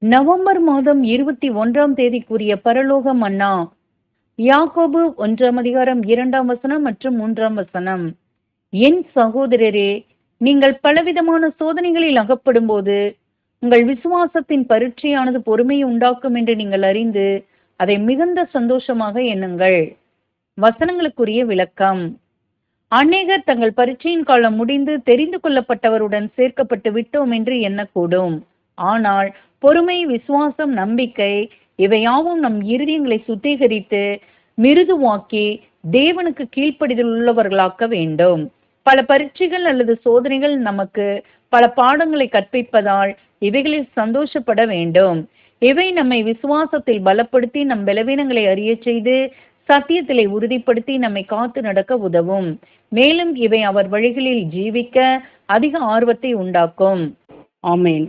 November மாதம் 21ஆம் தேதிக்குரிய பரலோக மன்னா. யாக்கோபு 1ஆம் அதிகாரம் 2ஆம் வசனம் மற்றும் 3ஆம் வசனம். என் சகோதரரே, நீங்கள் பலவிதமான சோதனைகளில் அகப்படும்போது உங்கள் விசுவாசத்தின் பரீட்சையானது பொறுமையை உண்டாக்கும் என்று நீங்கள் அறிந்து அதை மிகுந்த சந்தோஷமாக எண்ணுங்கள். வசனங்களுக்குரிய விளக்கம். அநேகர் தங்கள் பரீட்சையின் காலம் முடிந்து தெரிந்து கொள்ளப்பட்டவருடன் சேர்க்கப்பட்டு விட்டோம் என்று எண்ணக்கூடும். ஆனால் பொறுமை, விசுவாசம், நம்பிக்கை இவையாவும் நம் இருதயங்களை சுத்திகரித்து மிருதுவாக்கி தேவனுக்கு கீழ்ப்படிதல் உள்ளவர்களாக்க வேண்டும். பல பரீட்சைகள் அல்லது சோதனைகள் நமக்கு பல பாடங்களை கற்பிப்பதால் இவைகளில் சந்தோஷப்பட வேண்டும். இவை நம்மை விசுவாசத்தில் பலப்படுத்தி நம் பலவீனங்களை அறிய செய்து சத்தியத்திலே உறுதிப்படுத்தி நம்மை காத்து நடக்க உதவும். மேலும் இவை அவர் வழிகளில் ஜீவிக்க அதிக ஆர்வத்தை உண்டாக்கும். ஆமேன்.